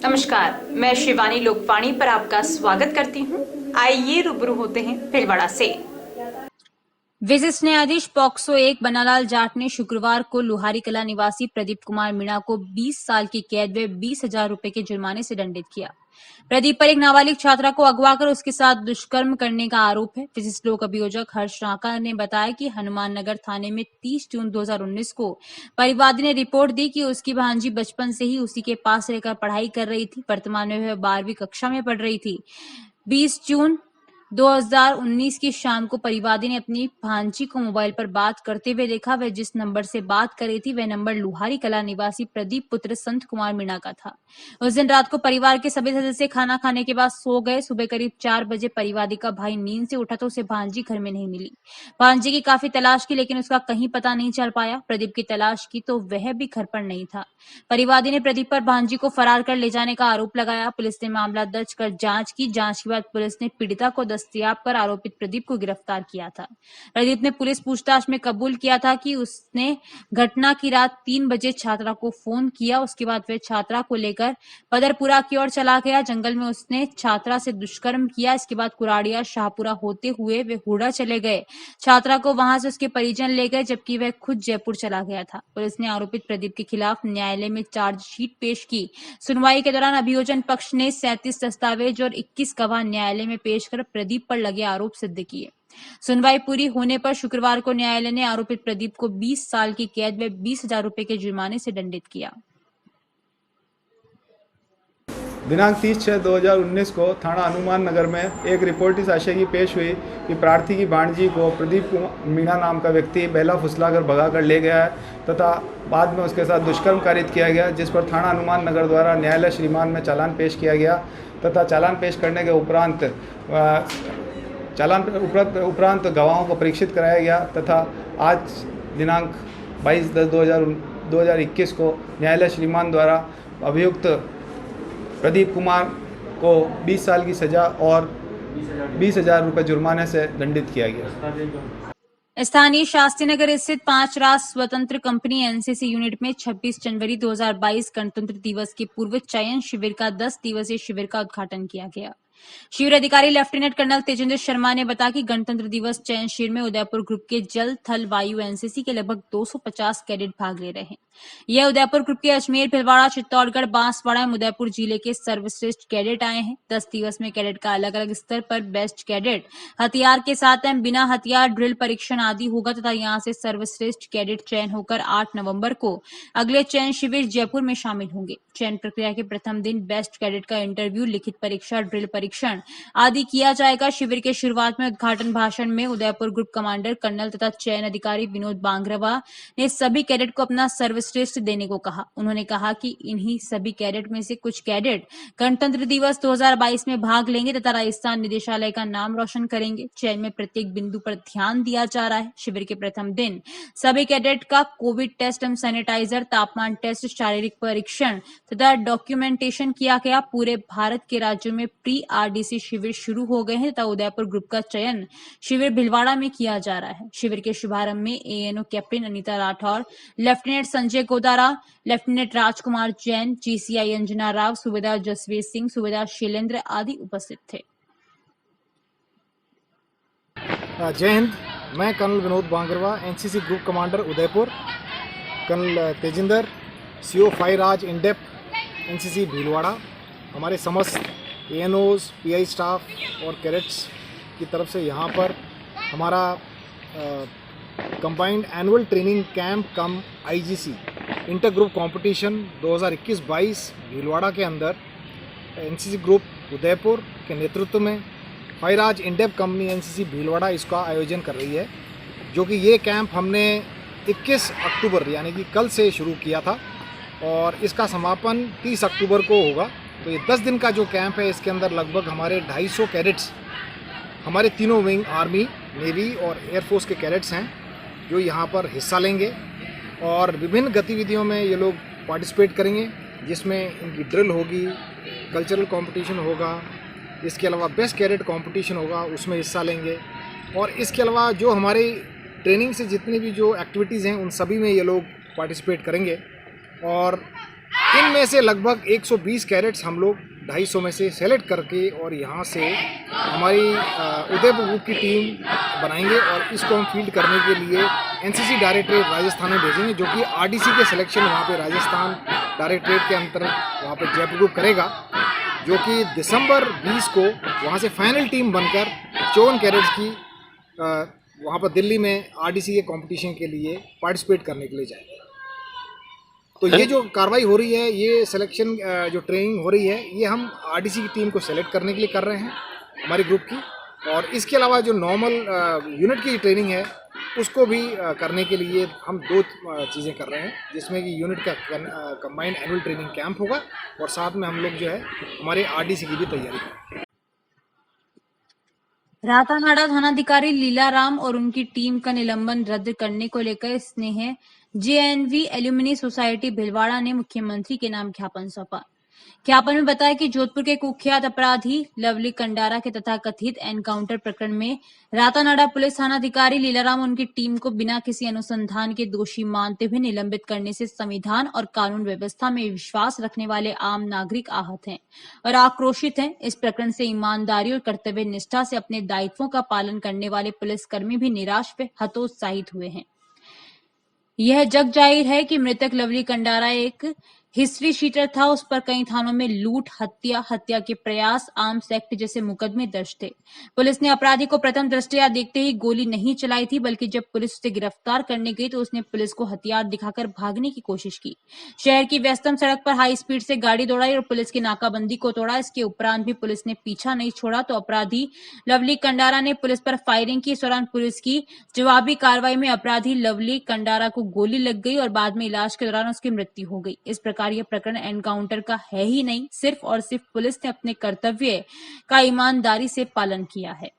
नमस्कार, मैं शिवानी लोकवाणी पर आपका स्वागत करती हूँ। आइए रूबरू होते हैं भीलवाड़ा से। विजिट न्यायाधीश पॉक्सो 1 बनालाल जाट ने शुक्रवार को लुहारी कला निवासी प्रदीप कुमार मीणा को 20 साल की कैद व 20,000 रुपए के जुर्माने से दंडित किया। प्रदीप पर एक नाबालिग छात्रा को अगवा कर उसके साथ दुष्कर्म करने का आरोप है। विजिट लोक अभियोजक हर्ष राका ने बताया कि हनुमान नगर थाने में 30 जून 2019 को परिवादी ने रिपोर्ट दी कि उसकी भांजी बचपन से ही उसी के पास रहकर पढ़ाई कर रही थी। वर्तमान में वह 12वीं कक्षा में पढ़ रही थी। 20 जून 2019 की शाम को परिवादी ने अपनी भांजी को मोबाइल पर बात करते हुए देखा। वह जिस नंबर से बात कर रही थी वह नंबर लुहारी कला निवासी प्रदीप पुत्र संत कुमार मीणा का था। उस दिन रात को परिवार के सभी सदस्य खाना खाने के बाद सो गए। सुबह करीब 4 बजे परिवादी का भाई नींद से उठा तो उसे भांजी घर में नहीं मिली। भांजी की काफी तलाश की लेकिन उसका कहीं पता नहीं चल पाया। प्रदीप की तलाश की तो वह भी घर पर नहीं था। परिवादी ने प्रदीप पर भांजी को फरार कर ले जाने का आरोप लगाया। पुलिस ने मामला दर्ज कर जांच की। जांच के बाद पुलिस ने पीड़िता को दस्तयाब कर आरोपित प्रदीप को गिरफ्तार किया था। प्रदीप ने पुलिस पूछताछ में कबूल किया था कि उसने घटना की रात 3 बजे छात्रा को फोन किया। उसके बाद वह छात्रा को लेकर पदरपुरा की ओर चला गया। जंगल में उसने छात्रा से दुष्कर्म किया। इसके बाद कुराड़िया शाहपुरा होते हुए वे हुडा चले गए। छात्रा को वहां से उसके परिजन ले गए जबकि वह खुद जयपुर चला गया था। पुलिस ने आरोपित प्रदीप के खिलाफ न्यायालय में चार्जशीट पेश की। सुनवाई के दौरान अभियोजन पक्ष ने 37 दस्तावेज और 21 गवाह न्यायालय में पेश कर प्रदीप पर लगे आरोप सिद्ध किए। सुनवाई पूरी होने पर शुक्रवार को न्यायालय ने आरोपित प्रदीप को 20 साल की कैद व 20,000 रुपए के जुर्माने से दंडित किया। दिनांक 30/6/2019 को थाना हनुमान नगर में एक रिपोर्ट इस आशय की पेश हुई कि प्रार्थी की भांजी को प्रदीप मीणा नाम का व्यक्ति बेला फुसलाकर भगाकर ले गया है तथा बाद में उसके साथ दुष्कर्म कारित किया गया, जिस पर थाना हनुमान नगर द्वारा न्यायालय श्रीमान में चालान पेश किया गया तथा चालान पेश करने के उपरांत गवाहों को परीक्षित कराया गया तथा आज दिनांक 22/10/2021 को न्यायालय श्रीमान द्वारा अभियुक्त प्रदीप कुमार को 20 साल की सजा और 20,000 रुपये जुर्माने से दंडित किया गया। स्थानीय शास्त्री नगर स्थित 5 राष्ट्र स्वतंत्र कंपनी एनसीसी यूनिट में 26 जनवरी 2022 गणतंत्र दिवस के पूर्व चयन शिविर का 10 दिवसीय शिविर का उद्घाटन किया गया। शिविर अधिकारी लेफ्टिनेंट कर्नल तेजेंद्र शर्मा ने बताया कि गणतंत्र दिवस चयन शिविर में उदयपुर ग्रुप के जल थल वायु एनसीसी के लगभग 250 कैडेट भाग ले रहे हैं। यह उदयपुर ग्रुप के अजमेर, भिलवाड़ा, चित्तौड़गढ़, बांसवाड़ा एवं उदयपुर जिले के सर्वश्रेष्ठ कैडेट आए हैं। 10 दिवस में कैडेट का अलग अलग स्तर पर बेस्ट कैडेट, हथियार के साथ एवं बिना हथियार ड्रिल परीक्षण आदि होगा तथा यहाँ से सर्वश्रेष्ठ कैडेट चयन होकर 8 नवंबर को अगले चयन शिविर जयपुर में शामिल होंगे। चयन प्रक्रिया के प्रथम दिन बेस्ट कैडेट का इंटरव्यू, लिखित परीक्षा, ड्रिल परीक्षण आदि किया जाएगा। शिविर के शुरुआत में उद्घाटन भाषण में उदयपुर ग्रुप कमांडर कर्नल तथा चयन अधिकारी विनोद बांगरवा ने सभी कैडेट को अपना सर्वश्रेष्ठ देने को कहा। उन्होंने कहा कि इन्हीं सभी कैडेट में से कुछ कैडेट गणतंत्र दिवस 2022 में भाग लेंगे तथा राजस्थान निदेशालय का नाम रोशन करेंगे। चयन में प्रत्येक बिंदु पर ध्यान दिया जा रहा है। शिविर के प्रथम दिन सभी कैडेट का कोविड टेस्ट एवं सैनिटाइजर, तापमान टेस्ट, शारीरिक परीक्षण तथा डॉक्यूमेंटेशन किया गया। पूरे भारत के राज्यों में प्री आरडीसी शिविर शुरू हो गए हैं तथा उदयपुर ग्रुप का चयन शिविर भिलवाड़ा में किया जा रहा है। शिविर के शुभारंभ में ANO captain Anita Rathore, lieutenant Sanjay Godara, lieutenant Rajkumar Jain, GCI Anjana Rao, सूबेदार जसवीर सिंह, सूबेदार शैलेंद्र आदि उपस्थित थे। जय हिंद। मैं colonel Vinod Bangarwa, NCC group commander Udaipur, colonel Tejinder, CO फायर राज इंडेप, एनसीसी भीलवाड़ा। हमारे समस्त एएनओज, पीआई स्टाफ और कैडेट्स की तरफ से यहाँ पर हमारा combined annual training camp cum IGC inter group competition 2021-22 Bhilwara के अंदर एनसीसी ग्रुप उदयपुर के नेतृत्व में फायराज इंडेप कंपनी एनसीसी भीलवाड़ा इसका आयोजन कर रही है, जो कि ये कैंप हमने 21 अक्टूबर यानी कि कल से शुरू किया था और इसका समापन 30 अक्टूबर को होगा। तो ये 10 दिन का जो कैंप है इसके अंदर लगभग हमारे 250 कैडेट्स, हमारे तीनों विंग, आर्मी, नेवी और एयरफोर्स के कैडेट्स हैं जो यहाँ पर हिस्सा लेंगे और विभिन्न गतिविधियों में ये लोग पार्टिसिपेट करेंगे, जिसमें इनकी ड्रिल होगी, कल्चरल कंपटीशन होगा, इसके अलावा बेस्ट कैडेट कंपटीशन होगा, उसमें हिस्सा लेंगे और इसके अलावा जो हमारी ट्रेनिंग से जितनी भी जो एक्टिविटीज़ हैं उन सभी में ये लोग पार्टिसिपेट करेंगे और इनमें से लगभग 120 कैरेट्स हम लोग 250 में से सेलेक्ट करके और यहाँ से हमारी उदयपुर ग्रुप की टीम बनाएंगे और इसको हम फील्ड करने के लिए एनसीसी डायरेक्टरेट राजस्थान में भेजेंगे, जो कि आरडीसी के सिलेक्शन वहाँ पे राजस्थान डायरेक्टरेट के अंतर्गत वहाँ पे जयपुर ग्रुप करेगा, जो कि दिसंबर 20 को वहाँ से फाइनल टीम बनकर 54 कैरेट्स की वहाँ पर दिल्ली में आरडीसी के कंपटीशन के लिए पार्टिसिपेट करने के लिए जाएंगे। तो ये जो कार्रवाई हो रही है, ये सिलेक्शन जो ट्रेनिंग हो रही है, ये हम आरडीसी की टीम को सेलेक्ट करने के लिए कर रहे हैं हमारी ग्रुप की, और इसके अलावा जो नॉर्मल यूनिट की ट्रेनिंग है उसको भी करने के लिए हम 2 चीज़ें कर रहे हैं, जिसमें कि यूनिट का कंबाइंड एनुअल ट्रेनिंग कैंप होगा और साथ में हम लोग जो है हमारे आरडीसी की भी तैयारी करेंगे। रातानाडा थानाधिकारी लीलाराम और उनकी टीम का निलंबन रद्द करने को लेकर स्नेह जेएनवी एल्यूमिनी सोसाइटी भिलवाड़ा ने मुख्यमंत्री के नाम ज्ञापन सौंपा। ज्ञापन में बताया कि जोधपुर के कुख्यात अपराधी लवली कंडारा के तथाकथित एनकाउंटर प्रकरण में रातानाडा पुलिस थानाधिकारी लीलाराम और उनकी टीम को बिना किसी अनुसंधान के दोषी मानते हुए निलंबित करने से संविधान और कानून व्यवस्था में विश्वास रखने वाले आम नागरिक आहत हैं और आक्रोशित हैं। इस प्रकरण से ईमानदारी और कर्तव्य निष्ठा से अपने दायित्वों का पालन करने वाले पुलिसकर्मी भी निराश व हतोत्साहित हुए हैं। यह जग जाहिर है कि मृतक लवली कंडारा एक हिस्ट्री शीटर था। उस पर कई थानों में लूट, हत्या के प्रयास, आर्म्स एक्ट जैसे मुकदमे दर्ज थे। पुलिस ने अपराधी को प्रथम दृष्टया देखते ही गोली नहीं चलाई थी, बल्कि जब पुलिस उसे गिरफ्तार करने गई तो उसने पुलिस को हथियार दिखाकर भागने की कोशिश की। शहर की व्यस्तम सड़क पर हाई स्पीड से गाड़ी दौड़ाई और पुलिस की नाकाबंदी को तोड़ा। इसके उपरांत भी पुलिस ने पीछा नहीं छोड़ा तो अपराधी लवली कंडारा ने पुलिस पर फायरिंग की। इस दौरान पुलिस की जवाबी कार्रवाई में अपराधी लवली कंडारा को गोली लग गई और बाद में इलाज के दौरान उसकी मृत्यु हो गई। इस प्रकार यह प्रकरण एनकाउंटर का है ही नहीं, सिर्फ और सिर्फ पुलिस ने अपने कर्तव्य का ईमानदारी से पालन किया है।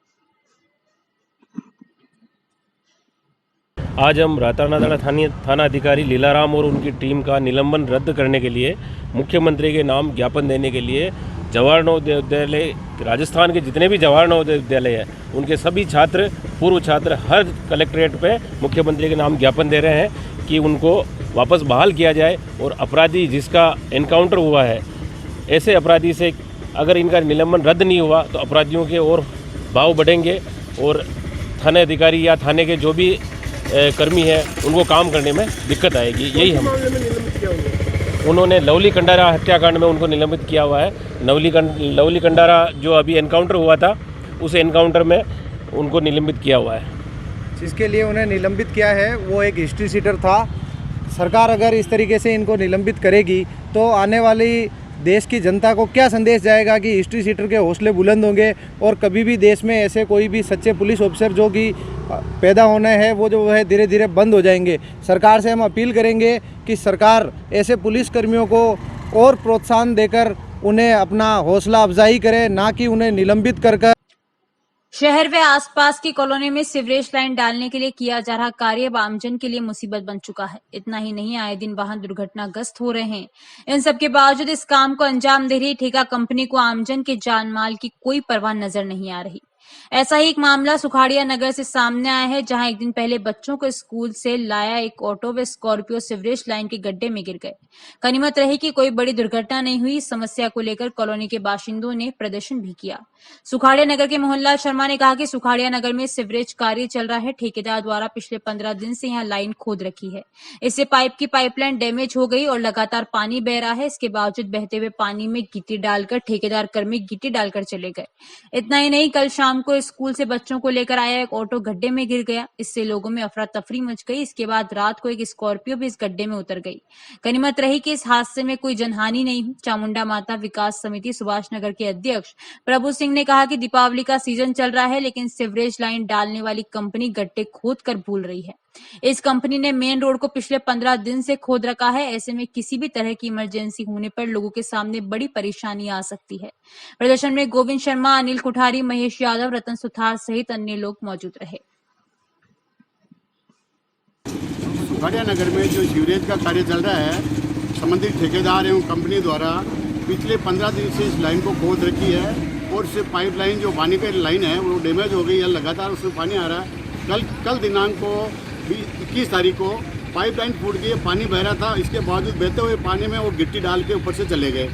आज हम रातानाडा थाना अधिकारी लीलाराम और उनकी टीम का निलंबन रद्द करने के लिए मुख्यमंत्री के नाम ज्ञापन देने के लिए जवाहर नवोदय विद्यालय, राजस्थान के जितने भी जवाहर नवोदय विद्यालय हैं उनके सभी छात्र, पूर्व छात्र हर कलेक्ट्रेट पे मुख्यमंत्री के नाम ज्ञापन दे रहे हैं कि उनको वापस बहाल किया जाए और अपराधी जिसका एनकाउंटर हुआ है, ऐसे अपराधी से अगर इनका निलंबन रद्द नहीं हुआ तो अपराधियों के और भाव बढ़ेंगे और थाने अधिकारी या थाने के जो भी कर्मी हैं उनको काम करने में दिक्कत आएगी। यही हम उन्होंने लवली कंडारा हत्याकांड में उनको निलंबित किया हुआ है। लवली कंडारा जो अभी एनकाउंटर हुआ था उस एनकाउंटर में उनको निलंबित किया हुआ है। जिसके लिए उन्हें निलंबित किया है वो एक हिस्ट्री शीटर था। सरकार अगर इस तरीके से इनको निलंबित करेगी तो आने वाली देश की जनता को क्या संदेश जाएगा कि हिस्ट्री शीटर के हौसले बुलंद होंगे और कभी भी देश में ऐसे कोई भी सच्चे पुलिस ऑफिसर जो कि पैदा होने हैं वो जो है धीरे धीरे बंद हो जाएंगे। सरकार से हम अपील करेंगे कि सरकार ऐसे पुलिस कर्मियों को और प्रोत्साहन देकर उन्हें अपना हौसला अफजाई करे, ना कि उन्हें निलंबित कर शहर व आसपास की कॉलोनी में सीवरेज लाइन डालने के लिए किया जा रहा कार्य अब आमजन के लिए मुसीबत बन चुका है। इतना ही नहीं, आए दिन वाहन दुर्घटनाग्रस्त हो रहे हैं। इन सब के बावजूद इस काम को अंजाम दे रही ठेका कंपनी को आमजन के जान माल की कोई परवाह नजर नहीं आ रही। ऐसा ही एक मामला सुखाड़िया नगर से सामने आया है, जहां एक दिन पहले बच्चों को स्कूल से लाया एक ऑटो व स्कॉर्पियो सीवरेज लाइन के गड्ढे में गिर गए। गनीमत रही कि कोई बड़ी दुर्घटना नहीं हुई। इस समस्या को लेकर कॉलोनी के बाशिंदों ने प्रदर्शन भी किया। सुखाड़िया नगर के मोहनलाल शर्मा ने कहा कि सुखाड़िया नगर में सीवरेज कार्य चल रहा है। ठेकेदार द्वारा पिछले 15 दिन से यहाँ लाइन खोद रखी है। इससे पाइप की पाइपलाइन डैमेज हो गई और लगातार पानी बह रहा है। इसके बावजूद बहते हुए पानी में गिट्टी डालकर ठेकेदार कर्मी गिट्टी डालकर चले गए। इतना ही नहीं, कल शाम को स्कूल से बच्चों को लेकर आया एक ऑटो गड्ढे में गिर गया। इससे लोगों में अफरा तफरी मच गई। इसके बाद रात को एक स्कॉर्पियो भी इस गड्ढे में उतर गई। गनीमत रही कि इस हादसे में कोई जनहानि नहीं हुई। चामुंडा माता विकास समिति सुभाष नगर के अध्यक्ष प्रभु सिंह ने कहा कि दीपावली का सीजन चल रहा है, लेकिन सीवरेज लाइन डालने वाली कंपनी गड्ढे खोद कर भूल रही है। इस कंपनी ने मेन रोड को पिछले 15 दिन से खोद रखा है। ऐसे में किसी भी तरह की इमरजेंसी होने पर लोगों के सामने बड़ी परेशानी आ सकती है। प्रदर्शन में गोविंद शर्मा, अनिल कुठारी, महेश यादव, रतन सुथार सहित अन्य लोग मौजूद रहे। सुखाड़िया नगर में जो सीवरेज का कार्य चल रहा है, संबंधित ठेकेदार एवं कंपनी द्वारा पिछले 15 दिन से इस लाइन को खोद रखी है और इससे पाइपलाइन जो पानी की लाइन है वो डैमेज हो गई है। लगातार उसमें पानी आ रहा है। कल दिनांक को 21 तारीख को पाइपलाइन फूट गई, पानी बह रहा था, इसके बावजूद बहते हुए पानी में वो गिट्टी डाल के ऊपर से चले गए।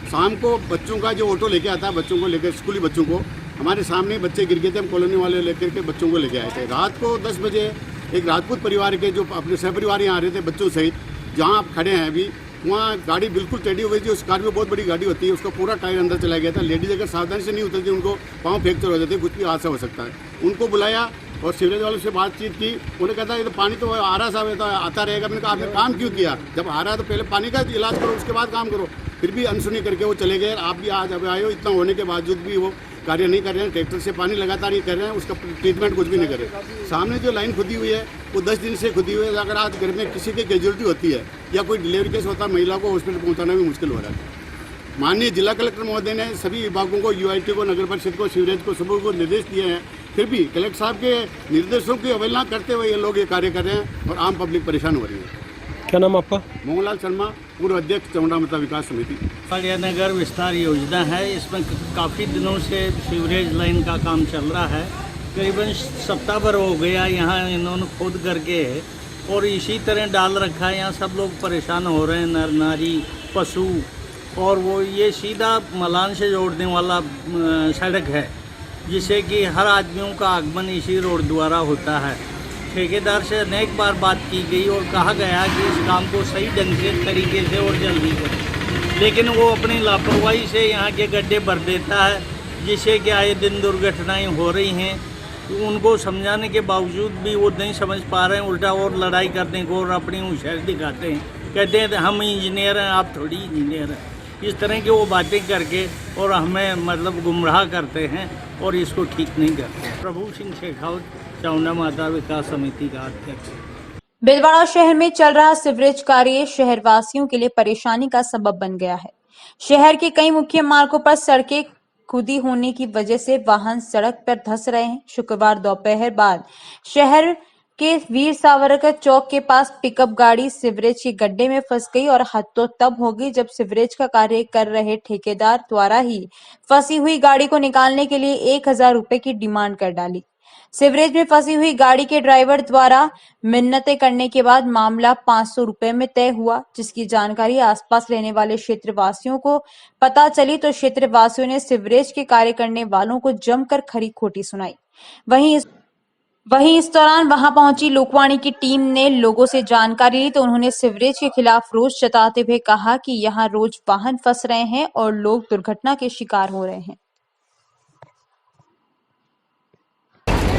शाम को बच्चों का जो ऑटो लेके आता है, बच्चों को लेकर, स्कूली बच्चों को, हमारे सामने बच्चे गिर गए थे, हम कॉलोनी वाले लेकर के बच्चों को लेके आए थे। रात को 10 बजे एक राजपूत परिवार के जो अपने सहपरिवार यहाँ आ रहे थे बच्चों सहित, जहाँ आप खड़े हैं अभी, वहाँ गाड़ी बिल्कुल टेढ़ी हो गई थी। स्कॉर्पियो बहुत बड़ी गाड़ी होती है, उसका पूरा टायर अंदर चला गया था। लेडीज अगर सावधानी से नहीं उतरती, उनको पाँव फ्रैक्चर हो जाते, कुछ भी हादसा हो सकता है। उनको बुलाया और सीवरेज वालों से बातचीत की। उन्हें कहता है ये तो पानी तो आ रहा साहब, आता रहेगा। मैंने कहा आपने काम क्यों किया? जब आ रहा है तो पहले पानी का इलाज करो, उसके बाद काम करो। फिर भी अनसुनी करके वो चले गए। आप भी आज अब आए हो, इतना होने के बावजूद भी वो कार्य नहीं कर रहे हैं। ट्रैक्टर से पानी लगातार ही कर रहे हैं, उसका ट्रीटमेंट कुछ भी नहीं कर रहे। सामने जो लाइन खुदी हुई है वो 10 दिन से खुदी हुई है। अगर आज घर में किसी की कैजुअलिटी होती है या कोई डिलीवरी केस होता है, महिला को हॉस्पिटल पहुंचाना भी मुश्किल हो रहा है। माननीय जिला कलेक्टर महोदय ने सभी विभागों को, यूआईटी को, नगर परिषद को, सीवरेज को, सबको को निर्देश दिए हैं। फिर भी कलेक्टर साहब के निर्देशों की अवहेलना करते हुए ये लोग ये कार्य कर रहे हैं और आम पब्लिक परेशान हो रही है। क्या नाम आपका? मोहनलाल शर्मा, पूर्व अध्यक्ष चौंडा मता विकास समिति। खगड़िया नगर विस्तार योजना है, इसमें काफ़ी दिनों से सीवरेज लाइन का काम चल रहा है। करीबन सप्ताह भर हो गया यहाँ इन्होंने खोद करके और इसी तरह डाल रखा है। यहाँ सब लोग परेशान हो रहे हैं, नर नारी पशु। और वो ये सीधा मलान से जोड़ने वाला सड़क है, जिससे कि हर आदमियों का आगमन इसी रोड द्वारा होता है। ठेकेदार से अनेक बार बात की गई और कहा गया कि इस काम को सही ढंग से तरीके से और जल्दी करें, लेकिन वो अपनी लापरवाही से यहाँ के गड्ढे भर देता है, जिससे कि आए दिन दुर्घटनाएं हो रही हैं। तो उनको समझाने के बावजूद भी वो नहीं समझ पा रहे हैं, उल्टा और लड़ाई करने को और अपनी होशियारी दिखाते हैं। कहते हैं हम इंजीनियर हैं, आप थोड़ी इंजीनियर हैं। इस तरह की वो बातें करके और हमें मतलब गुमराह करते हैं और इसको ठीक नहीं करते। प्रभु सिंह शेखावत, चौंडा माता विकास समिति का अध्यक्ष। भीलवाड़ा शहर में चल रहा सीवरेज कार्य शहरवासियों के लिए परेशानी का सबब बन गया है। शहर के कई मुख्य मार्गों पर सड़कें खुदी होने की वजह से वाहन सड़क पर धंस रहे हैं। शुक्रवार दोपहर बाद शहर के वीर सावरकर चौक के पास पिकअप गाड़ी सीवरेज के गड्ढे में फंस गई और हादसा तब हो गई जब सीवरेज का कार्य कर रहे ठेकेदार द्वारा ही फंसी हुई गाड़ी को निकालने के लिए 1000 रुपए की डिमांड कर डाली। सीवरेज में फंसी हुई गाड़ी के ड्राइवर द्वारा मिन्नतें करने के बाद मामला 500 रुपए में तय हुआ, जिसकी जानकारी आसपास रहने वाले क्षेत्रवासियों को पता चली तो क्षेत्रवासियों ने सीवरेज के कार्य करने वालों को जमकर खरी खोटी सुनाई। वहीं इस दौरान वहां पहुंची लोकवाणी की टीम ने लोगों से जानकारी ली तो उन्होंने सीवरेज के खिलाफ रोष जताते हुए कहा कि यहां रोज वाहन फंस रहे हैं और लोग दुर्घटना के शिकार हो रहे हैं।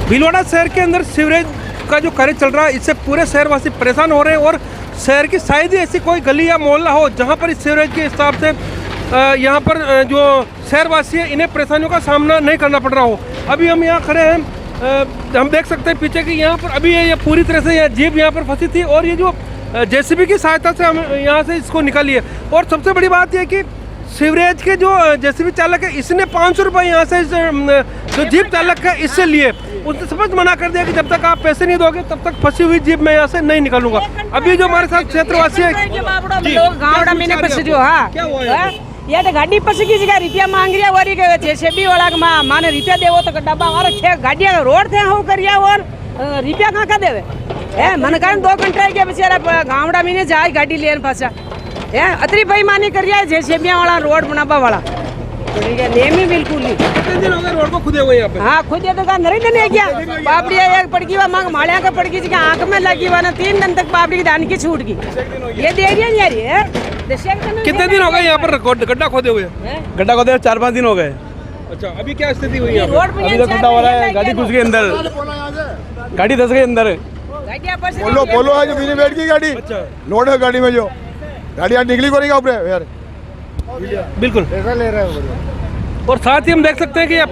भीलवाड़ा शहर के अंदर सीवरेज का जो कार्य चल रहा है, इससे पूरे शहरवासी परेशान हो रहे हैं और शहर की शायद ही ऐसी कोई गली या मोहल्ला हो जहां पर इस सीवरेज के हिसाब से यहाँ पर जो शहरवासी है इन्हें परेशानियों का सामना नहीं करना पड़ रहा हो। अभी हम यहाँ खड़े हैं, हम देख सकते हैं पीछे कि यहाँ पर अभी ये पूरी तरह से यह जीप यहाँ पर फंसी थी और ये जो जेसीबी की सहायता से हम यहाँ से इसको निकालिए। और सबसे बड़ी बात यह कि सीवरेज के जो जेसीबी चालक है इसने 500 रुपये यहाँ से जो जीप चालक है इससे लिए। उसने स्पष्ट मना कर दिया कि जब तक आप पैसे नहीं दोगे तब तक फंसी हुई जीप मैं यहाँ से नहीं निकालूंगा। अभी जो हमारे साथ क्षेत्रवासी है, या तो गाड़ी पसी की जगह रुपया मांग रहा वरी के जेसीबी वाला के माने रुपया देवो तो डब्बा वाला छे गाड़ी रोड थे हो करिया और रुपया कहां का देवे है मन कारण 2 घंटे के बेचारा गावड़ा में ने जाए गाड़ी लेन फसा है अतरी बेईमानी करिया जेसीबी वाला रोड बनाबा वाला ठीक है नेमी बिल्कुल ही। कितने दिन हो गए रोड को खुदे हुए यहाँ पे? हाँ खुदे तो का नरे दिन गया बाबड़ी एक पड़की वा मांग मालिया का पड़की जी आंख में लगी वा ना 3 दिन तक बाबड़ी की दान की छूट गई। ये दे रही है यार कितने दिन हो गए यहाँ पर गड्ढा खोदे हुए? गड्ढा खोदे 4-5 दिन हो गए। अच्छा, अभी क्या स्थिति हुई है? अभी तो गड्ढा हो रहा है, गाड़ी घुस गई अंदर, गाड़ी धंस गई अंदर। पोलो है जो बिना बैठ की गाड़ी लोड है गाड़ी में, जो गाड़ी यहाँ निकली को नहीं ऊपर यार बिल्कुल पैसा ले रहे हो। और साथ ही हम देख सकते हैं कि ये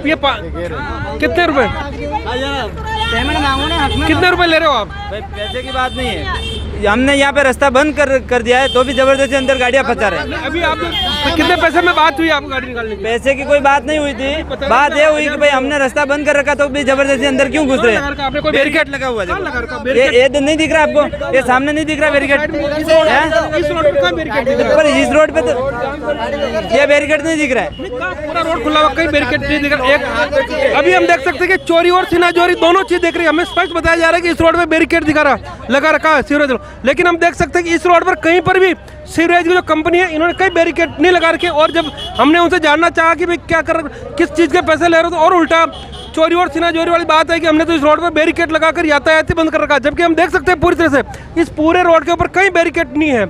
कितने रुपए कितने रुपए ले रहे हो आप? पैसे की बात नहीं है, हमने यहाँ पे रास्ता बंद कर दिया है तो भी जबरदस्ती अंदर गाड़ियाँ फंसा रहे हैं। अभी आप कितने पैसे में बात हुई आपको गाड़ी निकालने की? पैसे की कोई बात नहीं हुई थी, बात ये हुई कि भाई हमने रास्ता बंद कर रखा तो भी जबरदस्ती अंदर क्यों घुस रहे हैं? बैरिकेड लगा हुआ है, ये नहीं दिख रहा आपको? ये सामने नहीं दिख रहा बैरिकेड? पर इस रोड पे तो ये बैरिकेड नहीं दिख रहा है, पूरा रोड खुला हुआ, कहीं बैरिकेड नहीं दिख रहा। अभी हम देख सकते हैं कि चोरी और सीनाचोरी दोनों चीज देख रही है। हमें स्पष्ट बताया जा रहा है कि इस रोड पे बैरिकेड लगा रखा है सीवरेज। लेकिन हम देख सकते हैं कि इस रोड पर कहीं पर भी सीवरेज की जो कंपनी है इन्होंने कई बैरिकेड नहीं लगा रखे। और जब हमने उनसे जानना चाहा कि भाई क्या कर, किस चीज़ के पैसे ले रहे हो, तो और उल्टा चोरी और सीनाजोरी वाली बात है कि हमने तो इस रोड पर बैरिकेड लगाकर यातायात ही बंद कर रखा। जबकि हम देख सकते हैं पूरी तरह से इस पूरे रोड के ऊपर कहीं बैरिकेड नहीं है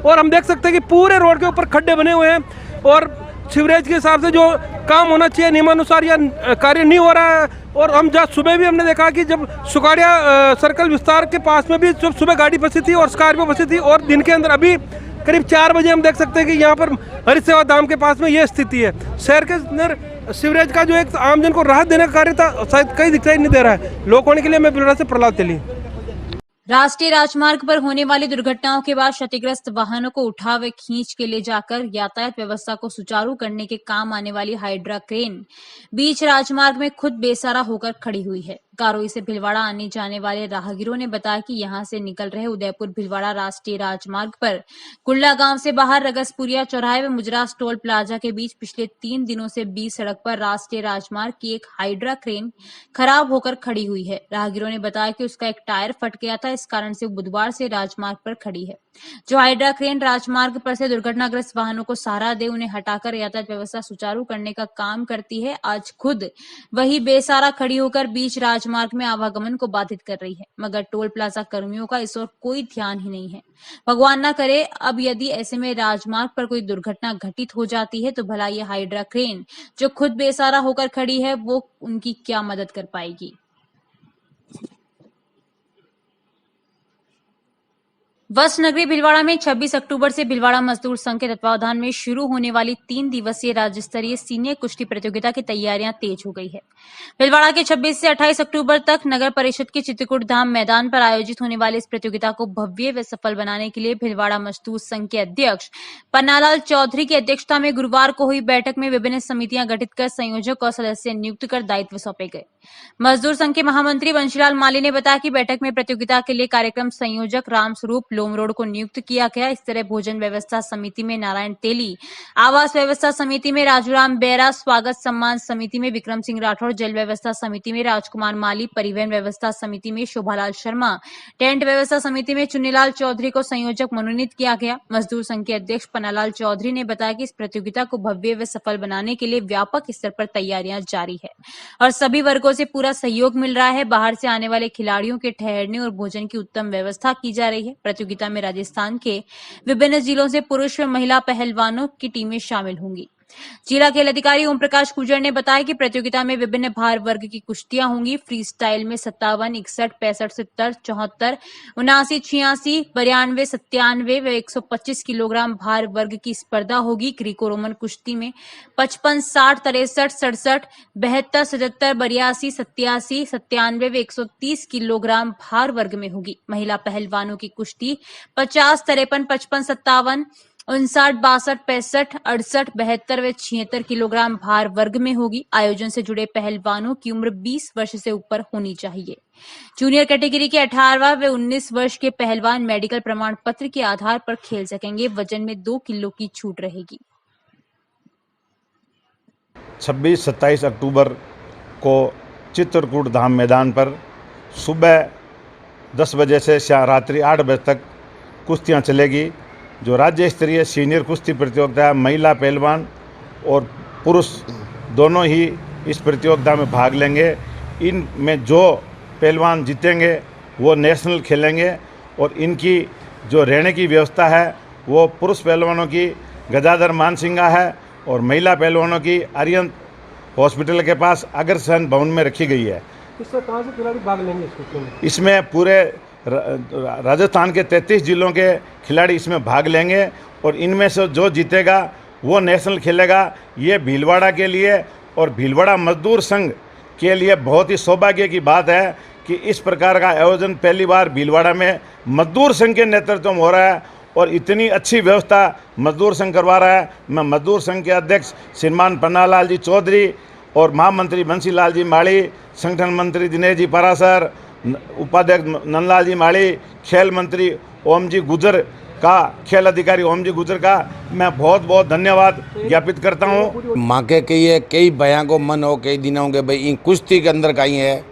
और हम देख सकते हैं कि पूरे रोड के ऊपर खड्डे बने हुए हैं और सीवरेज के हिसाब से जो काम होना चाहिए नियमानुसार या कार्य नहीं हो रहा है। और हम जब सुबह भी हमने देखा कि जब सुकाड़िया सर्कल विस्तार के पास में भी जब सुबह गाड़ी फंसी थी और स्कॉर्पियो फंसी थी और दिन के अंदर अभी करीब 4 बजे हम देख सकते हैं कि यहाँ पर हरि सेवा धाम के पास में ये स्थिति है। शहर के अंदर सीवरेज का जो एक आमजन को राहत देने का कार्य था शायद कहीं दिखाई नहीं दे रहा है। लोक होने के लिए मैं भीलवाड़ा से प्रहलाद तेली। राष्ट्रीय राजमार्ग पर होने वाली दुर्घटनाओं के बाद क्षतिग्रस्त वाहनों को उठा व खींच के ले जाकर यातायात व्यवस्था को सुचारू करने के काम आने वाली हाइड्रा क्रेन बीच राजमार्ग में खुद बेसहारा होकर खड़ी हुई है। कारोई से भीलवाड़ा आने जाने वाले राहगीरों ने बताया कि यहां से निकल रहे उदयपुर भीलवाड़ा राष्ट्रीय राजमार्ग पर कुल्ला गांव से बाहर रगसपुरिया चौराहे व मुजरास टोल प्लाजा के बीच पिछले 3 दिनों से बीच सड़क पर राष्ट्रीय राजमार्ग की एक हाइड्रा क्रेन खराब होकर खड़ी हुई है। राहगीरों ने बताया कि उसका एक टायर फट गया था, इस कारण से बुधवार से राजमार्ग पर खड़ी है। जो हाइड्रा क्रेन राजमार्ग पर से दुर्घटनाग्रस्त वाहनों को सहारा दे उन्हें हटाकर यातायात व्यवस्था सुचारू करने का काम करती है, आज खुद वही बेसहारा खड़ी होकर बीच राजमार्ग में आवागमन को बाधित कर रही है। मगर टोल प्लाजा कर्मियों का इस ओर कोई ध्यान ही नहीं है। भगवान न करे अब यदि ऐसे में राजमार्ग पर कोई दुर्घटना घटित हो जाती है तो भला ये हाइड्रा क्रेन जो खुद बेसहारा होकर खड़ी है वो उनकी क्या मदद कर पाएगी। वस्त्र नगरी भीलवाड़ा में 26 अक्टूबर से भीलवाड़ा मजदूर संघ के तत्वावधान में शुरू होने वाली 3 दिवसीय राज्य स्तरीय सीनियर कुश्ती प्रतियोगिता की तैयारियां तेज हो गई है। भीलवाड़ा के 26 से 28 अक्टूबर तक नगर परिषद के चित्रकूट धाम मैदान पर आयोजित होने वाली इस प्रतियोगिता को भव्य व सफल बनाने के लिए भीलवाड़ा मजदूर संघ के अध्यक्ष पन्नालाल चौधरी की अध्यक्षता में गुरुवार को हुई बैठक में विभिन्न समितियां गठित कर संयोजक और सदस्य नियुक्त कर दायित्व सौंपे गए। मजदूर संघ के महामंत्री बंशीलाल माली ने बताया कि बैठक में प्रतियोगिता के लिए कार्यक्रम संयोजक रामस्वरूप लोमरोड को नियुक्त किया गया। इस तरह भोजन व्यवस्था समिति में नारायण तेली, आवास व्यवस्था समिति में राजूराम बेरा, स्वागत सम्मान समिति में विक्रम सिंह राठौड़, जल व्यवस्था समिति में राजकुमार माली, परिवहन व्यवस्था समिति में शोभालाल शर्मा, टेंट व्यवस्था समिति में चुन्नीलाल चौधरी को संयोजक मनोनीत किया गया। मजदूर संघ के अध्यक्ष पन्नालाल चौधरी ने बताया कि इस प्रतियोगिता को भव्य व सफल बनाने के लिए व्यापक स्तर पर तैयारियां जारी है और सभी वर्गों से पूरा सहयोग मिल रहा है। बाहर से आने वाले खिलाड़ियों के ठहरने और भोजन की उत्तम व्यवस्था की जा रही है। प्रतियोगिता में राजस्थान के विभिन्न जिलों से पुरुष व महिला पहलवानों की टीमें शामिल होंगी। जिला खेल अधिकारी ओम प्रकाश गुर्जर ने बताया कि प्रतियोगिता में विभिन्न भार वर्ग की कुश्तियां होंगी। फ्री स्टाइल में 57, 61, 65, 70, 74, 79, 86, 92, 97 व 125 किलोग्राम भार वर्ग की स्पर्धा होगी। ग्रीको रोमन कुश्ती में 55, 60, 63, 67, 72, 77, 82, 87, 97 व 130 किलोग्राम भार वर्ग में होगी। महिला पहलवानों की कुश्ती 50, 53, 55, 57, 59, 62, 65, 68, 72 व 76 किलोग्राम भार वर्ग में होगी। आयोजन से जुड़े पहलवानों की उम्र 20 वर्ष से ऊपर होनी चाहिए। जूनियर कैटेगरी के 18 व 19 वर्ष के पहलवान मेडिकल प्रमाण पत्र के आधार पर खेल सकेंगे। वजन में 2 किलो की छूट रहेगी। 26-27 अक्टूबर को चित्रकूट धाम मैदान पर सुबह 10 बजे से रात्रि 8 बजे तक कुश्तियाँ चलेगी। जो राज्य स्तरीय सीनियर कुश्ती प्रतियोगिता है, महिला पहलवान और पुरुष दोनों ही इस प्रतियोगिता में भाग लेंगे। इनमें जो पहलवान जीतेंगे वो नेशनल खेलेंगे और इनकी जो रहने की व्यवस्था है वो पुरुष पहलवानों की गजाधर मानसिंगा है और महिला पहलवानों की आर्यन हॉस्पिटल के पास अग्रसेन भवन में रखी गई है। इसमें कहाँ से खिलाड़ी भाग लेंगे इसमें? इसमें पूरे राजस्थान के 33 जिलों के खिलाड़ी इसमें भाग लेंगे और इनमें से जो जीतेगा वो नेशनल खेलेगा। ये भीलवाड़ा के लिए और भीलवाड़ा मजदूर संघ के लिए बहुत ही सौभाग्य की बात है कि इस प्रकार का आयोजन पहली बार भीलवाड़ा में मजदूर संघ के नेतृत्व में हो रहा है और इतनी अच्छी व्यवस्था मजदूर संघ करवा रहा है। मैं मजदूर संघ के अध्यक्ष श्रीमान पन्नालाल जी चौधरी और महामंत्री बंशीलाल जी माली, संगठन मंत्री दिनेश जी परासर, उपाध्यक्ष नंदलाल जी माली, खेल मंत्री ओम जी गुजर का, खेल अधिकारी ओम जी गुजर का मैं बहुत बहुत धन्यवाद ज्ञापित करता हूँ। माँ के कई भैया को मन हो कई दिनों के भाई इन कुश्ती के अंदर कहीं है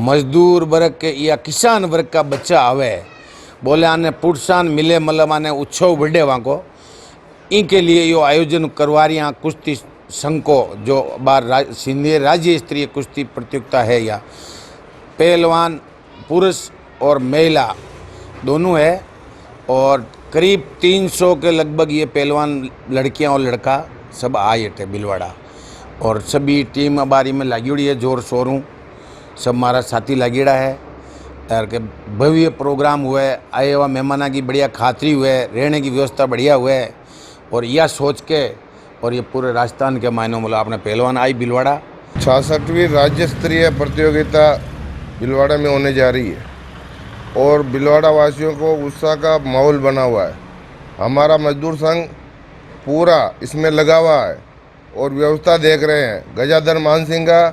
मजदूर वर्ग के या किसान वर्ग का बच्चा आवे बोले आने प्रोत्साहन मिले मतलब आने उत्सव बढ़े वहाँ को, इनके लिए यो आयोजन करवा रही यहाँ कुश्ती संघ को, जो बार सिंधी राज्य स्तरीय कुश्ती प्रतियोगिता है। या पहलवान पुरुष और महिला दोनों है और करीब 300 के लगभग ये पहलवान लड़कियां और लड़का सब आए थे भिलवाड़ा, और सभी टीम बारी में लागीड़ी है, जोर शोरों सब हमारा साथी लागीड़ा है यार के भव्य प्रोग्राम हुए, आए हुआ मेहमाना की बढ़िया खातरी हुए, रहने की व्यवस्था बढ़िया हुए, और यह सोच के और ये पूरे राजस्थान के मायनों में आपने पहलवान आई भिलवाड़ा। 66वीं राज्य स्तरीय प्रतियोगिता भिलवाड़ा में होने जा रही है और भिलवाड़ा वासियों को उत्साह का माहौल बना हुआ है। हमारा मजदूर संघ पूरा इसमें लगा हुआ है और व्यवस्था देख रहे हैं। गजाधर मान सिंह का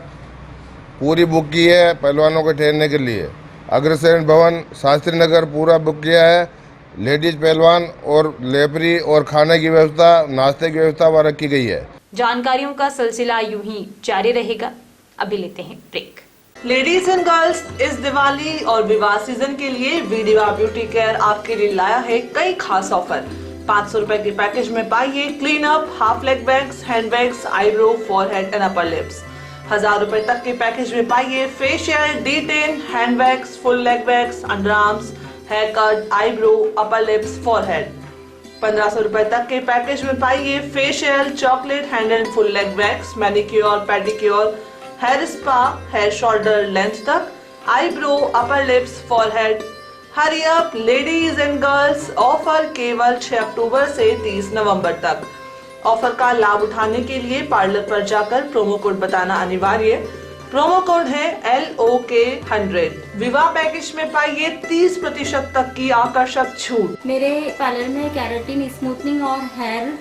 पूरी बुक की है पहलवानों के ठहरने के लिए। अग्रसेन भवन शास्त्री नगर पूरा बुक किया है। लेडीज पहलवान और लेपरी और खाने की व्यवस्था, नाश्ते की व्यवस्था वहाँ रखी गई है। जानकारियों का सिलसिला यूं ही जारी रहेगा। अभी लेते हैं ब्रेक। लेडीज एंड गर्ल्स, इस दिवाली और विवाह सीजन के लिए वीडिवा ब्यूटी केयर आपके लिए लाया है कई खास ऑफर। 500 रुपए के पैकेज में पाइए clean up, half leg bags, hand bags, eyebrow, forehead and upper lips. 1000 रुपए तक के पैकेज में पाइए facial, D10, hand bags, full leg bags, under arms, hair cut, eyebrow, upper lips, forehead. 1500 रुपए तक के पैकेज में पाइए facial, chocolate, hand and full leg bags, manicure, pedicure, hair spa, hair shoulder length तक, eyebrow, upper lips, forehead. Hurry up ladies and girls, offer केवल 6 अक्टूबर से 30 नवंबर तक। Offer का लाभ उठाने के लिए पार्लर पर जाकर प्रोमो कोड बताना अनिवार्य। प्रोमो कोड है LOK100। विवाह पैकेज में पाइए 30% तक की आकर्षक छूट। मेरे पार्लर में कैरेटिन, स्मूथनिंग और हेयर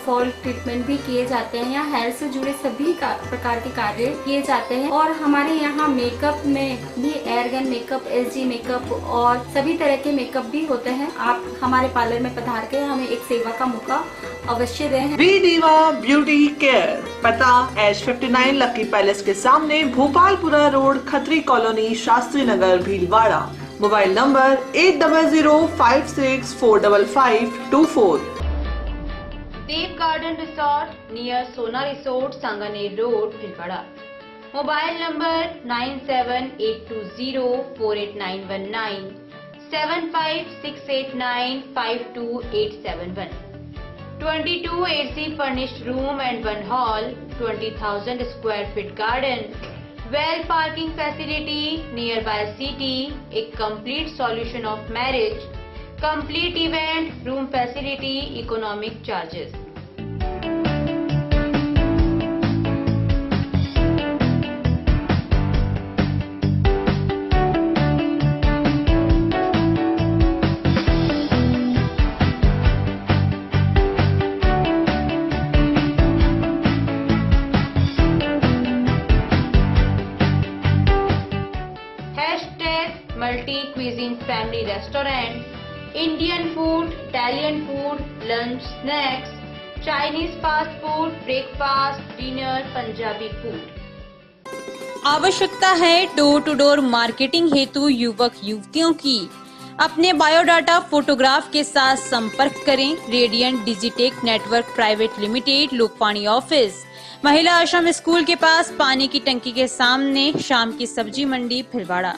फॉल ट्रीटमेंट भी किए जाते हैं। यहाँ हेयर से जुड़े सभी प्रकार के कार्य किए जाते हैं और हमारे यहाँ मेकअप में भी एयरगन मेकअप, SG मेकअप और सभी तरह के मेकअप भी होते हैं। आप हमारे पार्लर में पधार के हमें एक सेवा का मौका अवश्य दें। वीडिवा ब्यूटी केयर, पता H59 लकी पैलेस के सामने, Bhopalpura road, Khatri colony, Shastri Nagar, Bhilwara. Mobile number 8005645524। Dev garden resort near Sona resort, Sanganer road, Bhilwara. Mobile number 9782048919, 7568952871। 22 AC furnished room and 1 hall, 20,000 square feet garden, well parking facility, nearby city, a complete solution of marriage, complete event, room facility, economic charges. Multi cuisine family restaurant, Indian food, Italian food, lunch, snacks, Chinese fast food, breakfast, dinner, Punjabi food। आवश्यकता है door to door marketing हेतु युवक युवतियों की। अपने biodata photograph के साथ संपर्क करें radiant digitech network private limited, Lokpani office, महिला आश्रम स्कूल के पास, पानी की टंकी के सामने, शाम की सब्जी मंडी, भिलवाड़ा।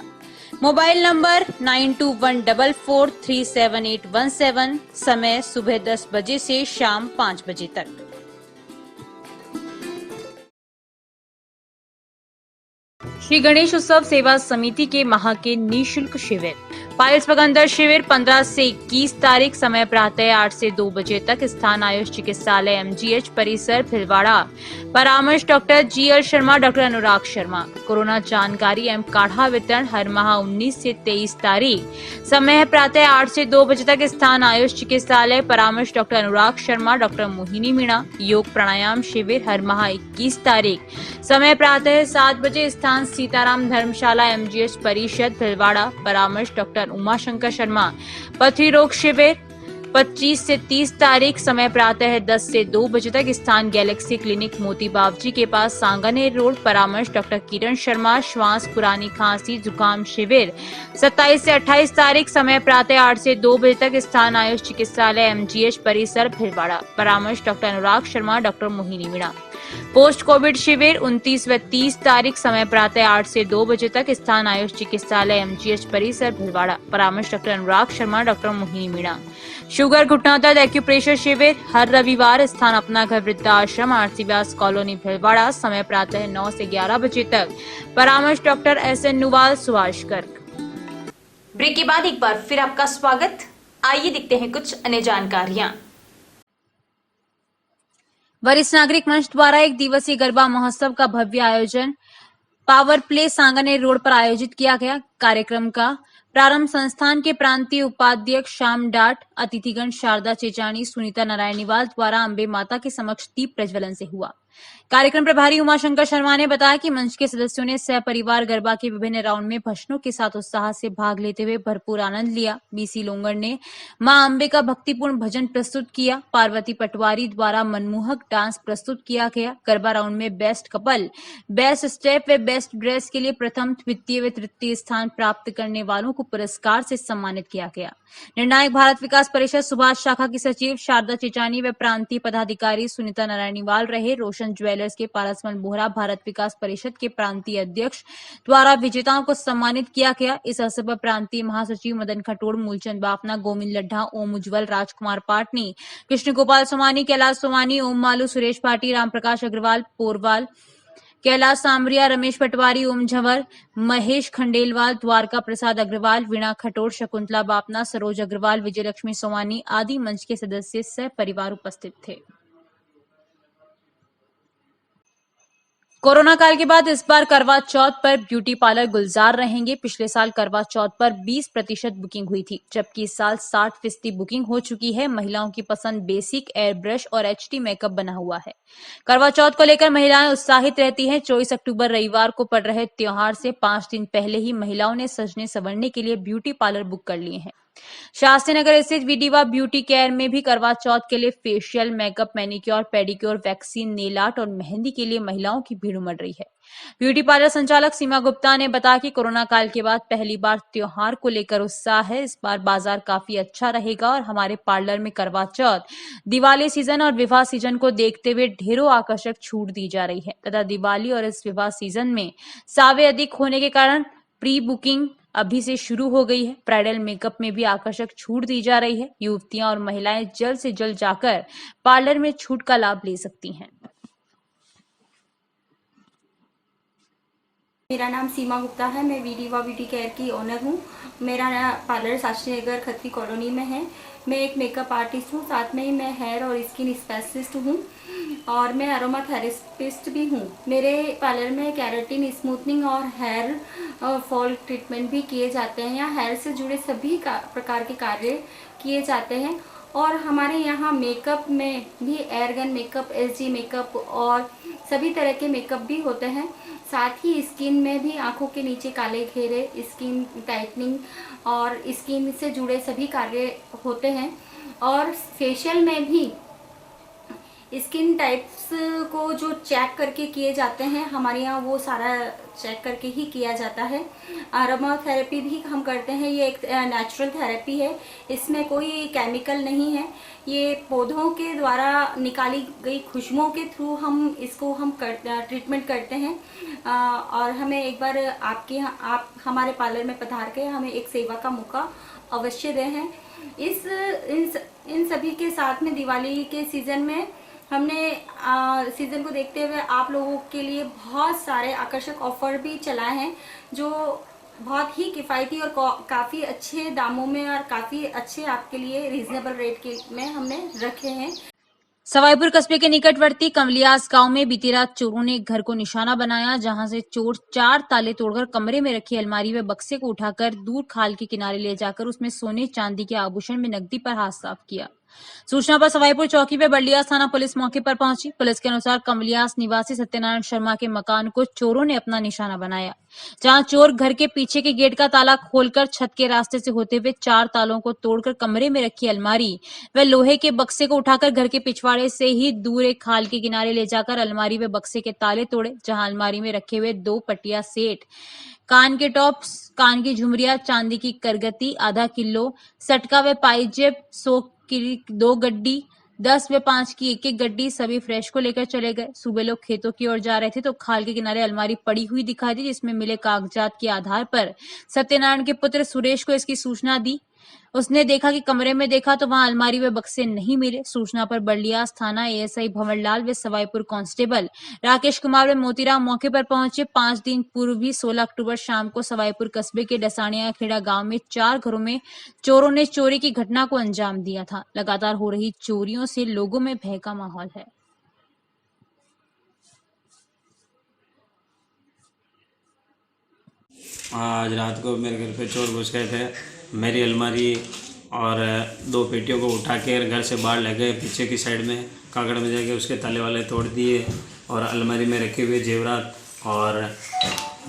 मोबाइल नंबर 9214437817, समय सुबह 10 बजे से शाम 5 बजे तक। श्री गणेश उत्सव सेवा समिति के माह के निःशुल्क शिविर। पाइल्स पगंदर शिविर 15 से 21 तारीख, समय प्रातः 8 से 2 बजे तक, स्थान आयुष चिकित्सालय MGH परिसर, भिलवाड़ा। परामर्श doctor GL Sharma, doctor Anurag Sharma. Corona जानकारी एवं काढ़ा वितरण हर माह 19 से 23 तारीख, समय प्रातः 8 से 2 बजे तक, स्थान आयुष चिकित्सालय। परामर्श डॉक्टर अनुराग शर्मा, डॉक्टर मोहिनी मीणा। योग प्राणायाम शिविर हर माह 21 तारीख, समय प्रातः 7 बजे, स्थान सीताराम धर्मशाला MGH परिषद, भिलवाड़ा। परामर्श डॉक्टर उमा शंकर शर्मा। पथरी रोग शिविर 25 से 30 तारीख समय प्रातः 10 से 2 बजे तक स्थान गैलेक्सी क्लिनिक मोती बावजी के पास सांगानेर रोड। परामर्श डॉक्टर किरण शर्मा। श्वास पुरानी खांसी जुकाम शिविर 27 से 28 तारीख समय प्रातः 8 से 2 बजे तक स्थान आयुष चिकित्सालय MGH परिसर भिलवाड़ा। परामर्श doctor Anurag Sharma doctor Mohini Meena. Post covid शिविर 29 व 30 तारीख समय प्रातः 8 से 2 बजे तक स्थान आयुष चिकित्सालय MGH परिसर भिलवाड़ा। परामर्श doctor Anurag Sharma doctor Mohini Meena. Sugar घुटनों दर्द एक्यूप्रेशर शिविर हर रविवार स्थान अपना घर वृद्धाश्रम आरसी व्यास कॉलोनी भिलवाड़ा। समय प्रातः 9 से 11 बजे तक। परामर्श doctor SN Nuwal Subhash Garg. Break के बाद एक बार फिर आपका स्वागत। आइए देखते हैं कुछ अन्य जानकारियां। वरिष्ठ नागरिक मंच द्वारा 1 दिवसीय गरबा महोत्सव का भव्य आयोजन पावर प्ले सांगानेर रोड पर आयोजित किया गया। कार्यक्रम का प्रारंभ संस्थान के प्रांतीय उपाध्यक्ष श्याम डाट, अतिथिगण शारदा चेचानी, सुनीता नारायणीवाल द्वारा अंबे माता के समक्ष दीप प्रज्वलन से हुआ। कार्यक्रम प्रभारी उमाशंकर शर्मा ने बताया कि मंच के सदस्यों ने सहपरिवार गरबा के विभिन्न राउंड में भजनों के साथ उत्साह से भाग लेते हुए भरपूर आनंद लिया। BC लोंगर ने मां अंबे का भक्तिपूर्ण भजन प्रस्तुत किया। पार्वती पटवारी द्वारा मनमोहक डांस प्रस्तुत किया गया। गरबा राउंड में बेस्ट कपल, बेस्ट स्टेप व बेस्ट ड्रेस के लिए प्रथम, द्वितीय व तृतीय स्थान प्राप्त करने वालों को पुरस्कार से सम्मानित किया गया। निर्णायक भारत विकास परिषद सुभाष शाखा की सचिव शारदा चेचानी व प्रांतीय पदाधिकारी सुनीता नारायणीवाल रहे। रोशन ज्वेलर्स के पारसमल बोहरा भारत विकास परिषद के प्रांतीय अध्यक्ष द्वारा विजेताओं को सम्मानित किया गया। इस अवसर पर प्रांतीय महासचिव मदन खटोड़, मूलचंद बाफना, गोविंद लड्ढा, ओम उज्जवल, राजकुमार पाटनी, कृष्ण गोपाल सोमानी, कैलाश सोमानी, ओम मालू, सुरेश पाटी, राम प्रकाश अग्रवाल, पोरवाल, कैलाश सांवरिया, रमेश पटवारी, ओम झंवर, महेश खंडेलवाल, द्वारका प्रसाद अग्रवाल, वीणा खटोड़, शकुंतला बापना, सरोज अग्रवाल, विजयलक्ष्मी सोमानी आदि मंच के सदस्य सह परिवार उपस्थित थे। कोरोना काल के बाद इस बार करवा चौथ पर ब्यूटी पार्लर गुलजार रहेंगे। पिछले साल करवा चौथ पर 20% बुकिंग हुई थी, जबकि इस साल 60% बुकिंग हो चुकी है। महिलाओं की पसंद बेसिक, एयर ब्रश और HD मेकअप बना हुआ है। करवा चौथ को लेकर महिलाएं उत्साहित रहती हैं। 24 अक्टूबर रविवार को पड़ रहे त्योहार से 5 दिन पहले ही महिलाओं ने सजने संवरने के लिए ब्यूटी पार्लर बुक कर लिए हैं। शास्त्री नगर स्थित विडिवा ब्यूटी केयर में भी करवा चौथ के लिए facial, makeup, manicure, pedicure, vaccine, nail art और मेहंदी के लिए महिलाओं की भीड़ उमड़ रही है। ब्यूटी पार्लर संचालक सीमा गुप्ता ने बताया कि कोरोना काल के बाद पहली बार त्योहार को लेकर उत्साह है। इस बार बाजार काफी अच्छा रहेगा और हमारे पार्लर में करवा चौथ, दिवाली सीजन और विवाह सीजन को देखते हुए ढेरों आकर्षक छूट दी जा रही है तथा दिवाली और इस विवाह सीजन में सावे अधिक होने के कारण प्री बुकिंग अभी से शुरू हो गई है। ब्राइडल मेकअप में भी आकर्षक छूट दी जा रही है। युवतियां और महिलाएं जल्द से जल्द जाकर पार्लर में छूट का लाभ ले सकती हैं। मेरा नाम सीमा गुप्ता है। मैं विडिवा ब्यूटी केयर की ओनर हूँ। मेरा पार्लर शास्त्री नगर खत्री कॉलोनी में है। मैं एक मेकअप आर्टिस्ट हूँ, साथ में ही मैं हेयर और स्किन स्पेशलिस्ट हूँ और मैं अरोमा थेरेपिस्ट भी हूँ। मेरे पार्लर में केराटिन, स्मूथनिंग और हेयर फॉल ट्रीटमेंट भी किए जाते हैं। यहाँ हेयर से जुड़े सभी प्रकार के कार्य किए जाते हैं और हमारे यहाँ मेकअप में भी एयरगन मेकअप, SG मेकअप और सभी तरह के मेकअप भी होते हैं। साथ ही स्किन में भी आंखों के नीचे काले घेरे, स्किन टाइटनिंग और स्किन से जुड़े सभी कार्य होते हैं और फेशियल में भी स्किन टाइप्स को जो चेक करके किए जाते हैं, हमारे यहाँ वो सारा चेक करके ही किया जाता है। अरोमा थेरेपी भी हम करते हैं। ये एक नेचुरल थेरेपी है, इसमें कोई केमिकल नहीं है। ये पौधों के द्वारा निकाली गई खुशबुओं के थ्रू हम ट्रीटमेंट करते हैं और हमें एक बार आप हमारे पार्लर में पधार के हमें एक सेवा का मौका अवश्य दें हैं। इन सभी के साथ में दिवाली के सीज़न में हमने सीज़न को देखते हुए आप लोगों के लिए बहुत सारे आकर्षक ऑफर भी चलाए हैं, जो बहुत ही किफ़ायती और काफ़ी अच्छे दामों में और काफ़ी अच्छे आपके लिए रीजनेबल रेट के में हमने रखे हैं। सवाईपुर कस्बे के निकटवर्ती कंवलियास गांव में बीती रात चोरों ने एक घर को निशाना बनाया, जहां से चोर 4 ताले तोड़कर कमरे में रखी अलमारी व बक्से को उठाकर दूर खाल के किनारे ले जाकर उसमें सोने चांदी के आभूषण में नकदी पर हाथ साफ किया। सूचना पर सवाईपुर चौकी पे बल्लियास थाना पुलिस मौके पर पहुंची। पुलिस के अनुसार कमलियास निवासी सत्यनारायण शर्मा के मकान को चोरों ने अपना निशाना बनाया, जहां चोर घर के पीछे के गेट का ताला खोलकर छत के रास्ते से होते हुए 4 तालों को तोड़कर कमरे में रखी अलमारी व लोहे के बक्से को उठाकर घर के पिछवाड़े से ही दूर एक खाल के किनारे ले जाकर अलमारी व बक्से के ताले तोड़े, जहां अलमारी में रखे हुए 2 पटिया सेट, कान के टॉप्स, कान की झुमरिया, चांदी की करगती आधा किलो, सटका व पाइजेब, 100 की 2 गड्डी, 10 व 5 की एक गड्डी सभी फ्रेश को लेकर चले गए। सुबह लोग खेतों की ओर जा रहे थे तो खाल के किनारे अलमारी पड़ी हुई दिखाई दी, जिसमें मिले कागजात के आधार पर सत्यनारायण के पुत्र सुरेश को इसकी सूचना दी। उसने देखा कि कमरे में देखा तो वहां अलमारी व बक्से नहीं मिले। सूचना पर बल्लियास थाना एएसआई भंवरलाल व सवाईपुर कांस्टेबल राकेश कुमार व मोतीराम मौके पर पहुंचे। 5 दिन पूर्व भी 16 अक्टूबर शाम को सवाईपुर कस्बे के डसानिया खेड़ा गांव में 4 घरों में चोरों ने चोरी की घटना को अंजाम दिया था। लगातार हो रही चोरियों से लोगों में भय का माहौल है। आज रात को मेरे घर पे चोर घुस गए थे। मेरी अलमारी और 2 पेटियों को उठा के घर से बाहर ले गए। पीछे की साइड में कागड़ में जाके उसके ताले वाले तोड़ दिए और अलमारी में रखे हुए जेवरात और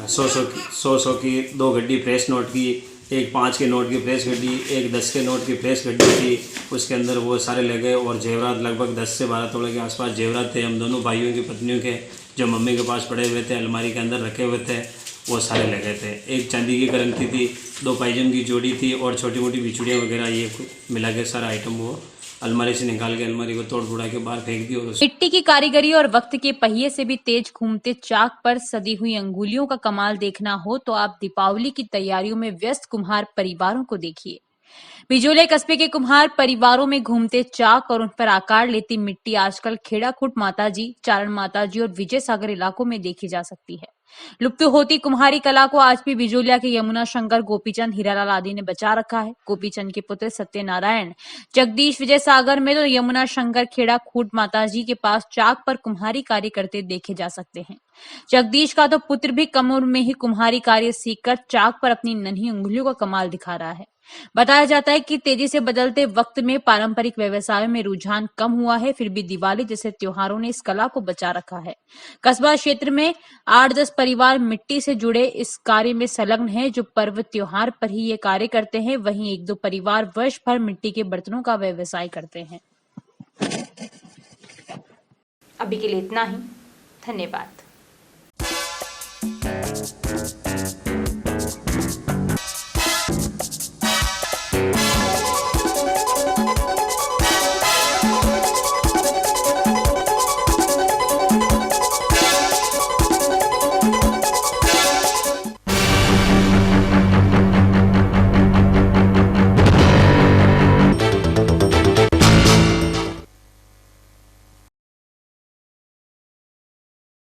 100 की 2 गड्डी प्रेस नोट की, एक 5 के नोट की प्रेस गड्डी, एक 10 के नोट की प्रेस गड्डी थी। उसके अंदर वो सारे ले गए और जेवरात लगभग 10 से 12 तोड़े के आसपास जेवरात थे। हम दोनों भाइयों की पत्नियों के जो मम्मी के पास पड़े हुए थे अलमारी के अंदर रखे हुए थे, वो सारे ले गए थे। एक चांदी की करंती थी, 2 पायजम की जोड़ी थी और छोटी मोटी बिछुड़ियाँ वगैरह, ये मिला के सारा आइटम वो अलमारी से निकाल के अलमारी को तोड़ फोड़ा के बाहर फेंक दी। और मिट्टी की कारीगरी और वक्त के पहिए से भी तेज घूमते चाक पर सदी हुई अंगुलियों का कमाल देखना हो तो आप दीपावली की तैयारियों में व्यस्त कुम्हार परिवारों को देखिए। बिजोले कस्बे के कुम्हार परिवारों में घूमते चाक और उन पर आकार लेती मिट्टी आजकल खेड़ाखूट माताजी, चारण माताजी और विजय सागर इलाकों में देखी जा सकती है। लुप्त होती कुम्हारी कला को आज भी बिजोलिया के यमुना शंकर, गोपीचंद, हीरालाल आदि ने बचा रखा है। गोपीचंद के पुत्र सत्यनारायण, जगदीश, विजय सागर में तो यमुना शंकर खेड़ा खूट माताजी के पास चाक पर कुम्हारी कार्य करते देखे जा सकते हैं। जगदीश का तो पुत्र भी कम उम्र में ही कुम्हारी कार्य सीखकर चाक पर अपनी नन्ही उंगलियों का कमाल दिखा रहा है। बताया जाता है कि तेजी से बदलते वक्त में पारंपरिक व्यवसायों में रुझान कम हुआ है, फिर भी दिवाली जैसे त्योहारों ने इस कला को बचा रखा है। कस्बा क्षेत्र में 8-10 परिवार मिट्टी से जुड़े इस कार्य में संलग्न हैं, जो पर्व त्योहार पर ही ये कार्य करते हैं। वहीं 1-2 परिवार वर्ष भर मिट्टी के बर्तनों का व्यवसाय करते हैं। अभी के लिए इतना ही। धन्यवाद।